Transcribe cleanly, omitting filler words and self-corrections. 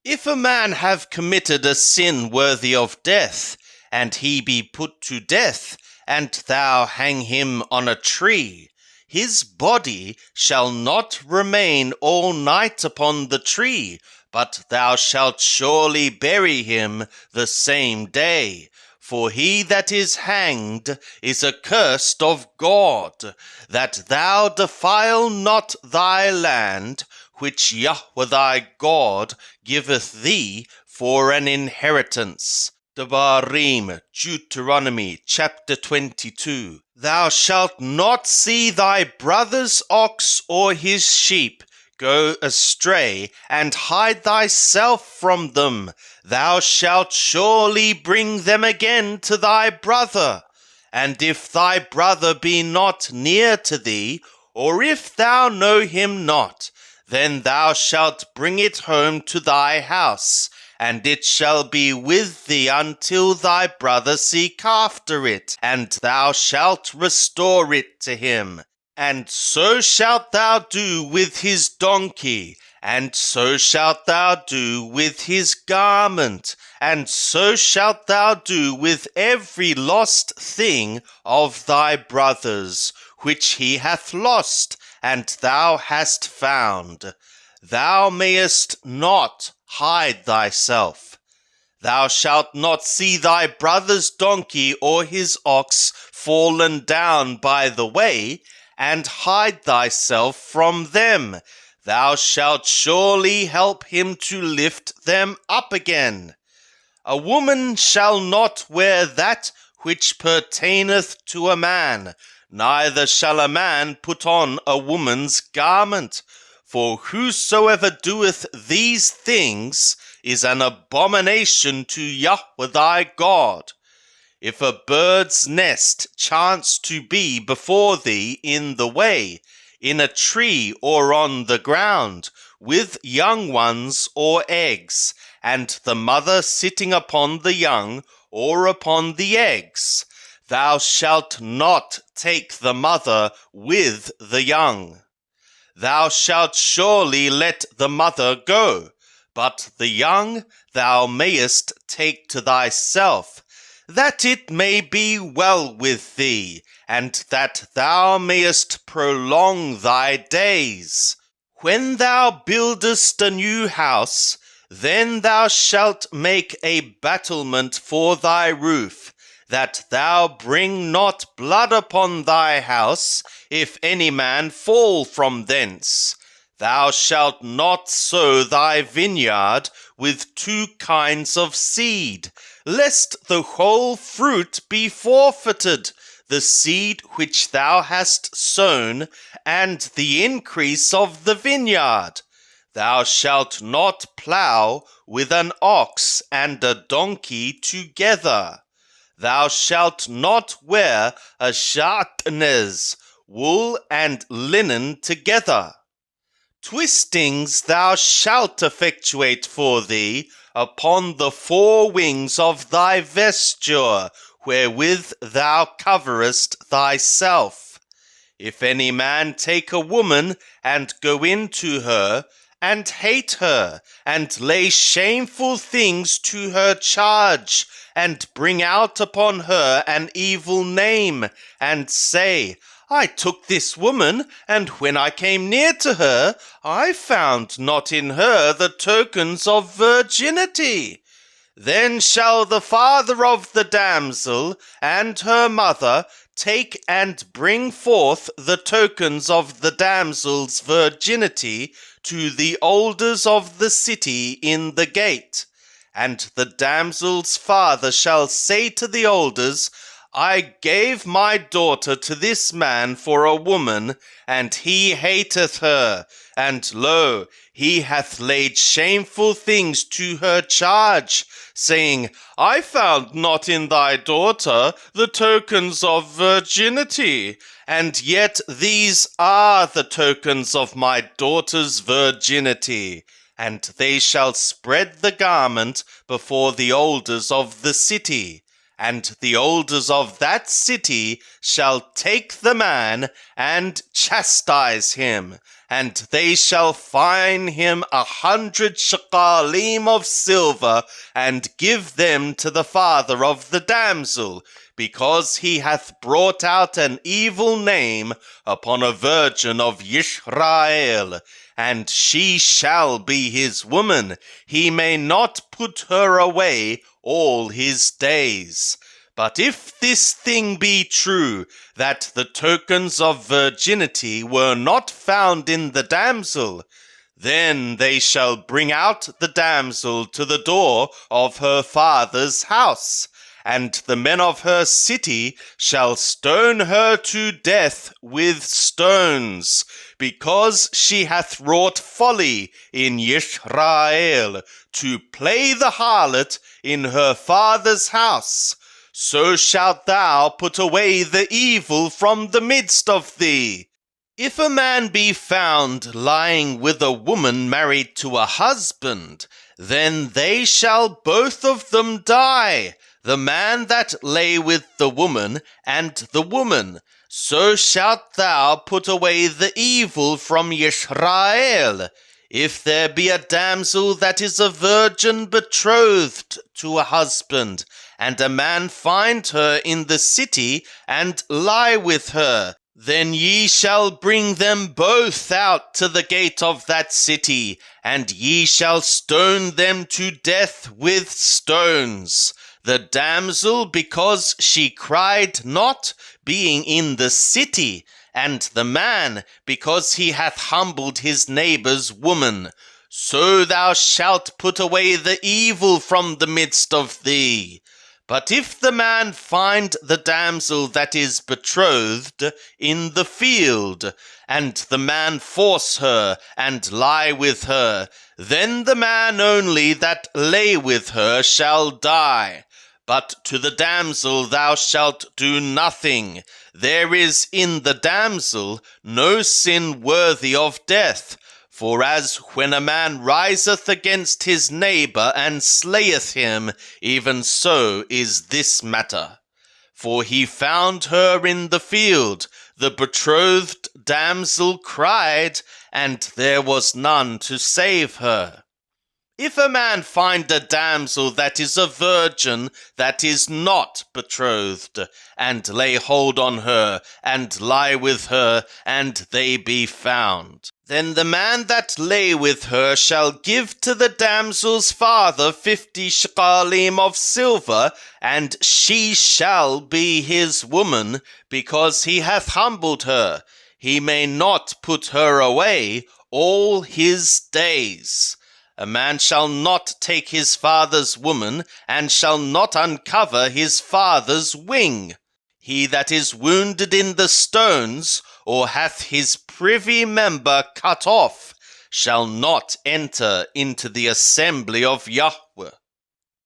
If a man have committed a sin worthy of death, and he be put to death, and thou hang him on a tree, his body shall not remain all night upon the tree, but thou shalt surely bury him the same day. For he that is hanged is accursed of God, that thou defile not thy land, which Yahweh thy God giveth thee for an inheritance. Devarim, Deuteronomy, chapter 22. Thou shalt not see thy brother's ox or his sheep go astray, and hide thyself from them. Thou shalt surely bring them again to thy brother. And if thy brother be not near to thee, or if thou know him not, then thou shalt bring it home to thy house, and it shall be with thee until thy brother seek after it, and thou shalt restore it to him. And so shalt thou do with his donkey, and so shalt thou do with his garment, and so shalt thou do with every lost thing of thy brother's, which he hath lost, and thou hast found. Thou mayest not hide thyself. Thou shalt not see thy brother's donkey or his ox fallen down by the way, and hide thyself from them. Thou shalt surely help him to lift them up again. A woman shall not wear that which pertaineth to a man, neither shall a man put on a woman's garment. For whosoever doeth these things is an abomination to Yahweh thy God. If a bird's nest chance to be before thee in the way, in a tree or on the ground, with young ones or eggs, and the mother sitting upon the young or upon the eggs, thou shalt not take the mother with the young. Thou shalt surely let the mother go, but the young thou mayest take to thyself, that it may be well with thee, and that thou mayest prolong thy days. When thou buildest a new house, then thou shalt make a battlement for thy roof, that thou bring not blood upon thy house, if any man fall from thence. Thou shalt not sow thy vineyard with two kinds of seed, lest the whole fruit be forfeited, the seed which thou hast sown, and the increase of the vineyard. Thou shalt not plough with an ox and a donkey together. Thou shalt not wear a shatnez, wool and linen together. Twistings thou shalt effectuate for thee upon the four wings of thy vesture, wherewith thou coverest thyself. If any man take a woman and go in to her, and hate her, and lay shameful things to her charge, and bring out upon her an evil name, and say, I took this woman, and when I came near to her, I found not in her the tokens of virginity. Then shall the father of the damsel and her mother take and bring forth the tokens of the damsel's virginity to the elders of the city in the gate. And the damsel's father shall say to the elders, I gave my daughter to this man for a woman, and he hateth her, and lo, he hath laid shameful things to her charge, saying, I found not in thy daughter the tokens of virginity, and yet these are the tokens of my daughter's virginity. And they shall spread the garment before the elders of the city. And the elders of that city shall take the man and chastise him, and they shall fine him 100 shekalim of silver, and give them to the father of the damsel, because he hath brought out an evil name upon a virgin of Yisrael. And she shall be his woman. He may not put her away all his days. But if this thing be true, that the tokens of virginity were not found in the damsel, then they shall bring out the damsel to the door of her father's house, and the men of her city shall stone her to death with stones, because she hath wrought folly in Yisrael, to play the harlot in her father's house. So shalt thou put away the evil from the midst of thee. If a man be found lying with a woman married to a husband, then they shall both of them die, the man that lay with the woman, and the woman. So shalt thou put away the evil from Yisrael. If there be a damsel that is a virgin betrothed to a husband, and a man find her in the city, and lie with her, then ye shall bring them both out to the gate of that city, and ye shall stone them to death with stones. The damsel, because she cried not, being in the city, and the man, because he hath humbled his neighbour's woman. So thou shalt put away the evil from the midst of thee. But if the man find the damsel that is betrothed in the field, and the man force her and lie with her, then the man only that lay with her shall die. But to the damsel thou shalt do nothing. There is in the damsel no sin worthy of death. For as when a man riseth against his neighbour and slayeth him, even so is this matter. For he found her in the field, the betrothed damsel cried, and there was none to save her. If a man find a damsel that is a virgin that is not betrothed, and lay hold on her, and lie with her, and they be found, then the man that lay with her shall give to the damsel's father 50 shekalim of silver, and she shall be his woman, because he hath humbled her. He may not put her away all his days. A man shall not take his father's woman, and shall not uncover his father's wing. He that is wounded in the stones, or hath his privy member cut off, shall not enter into the assembly of Yahweh.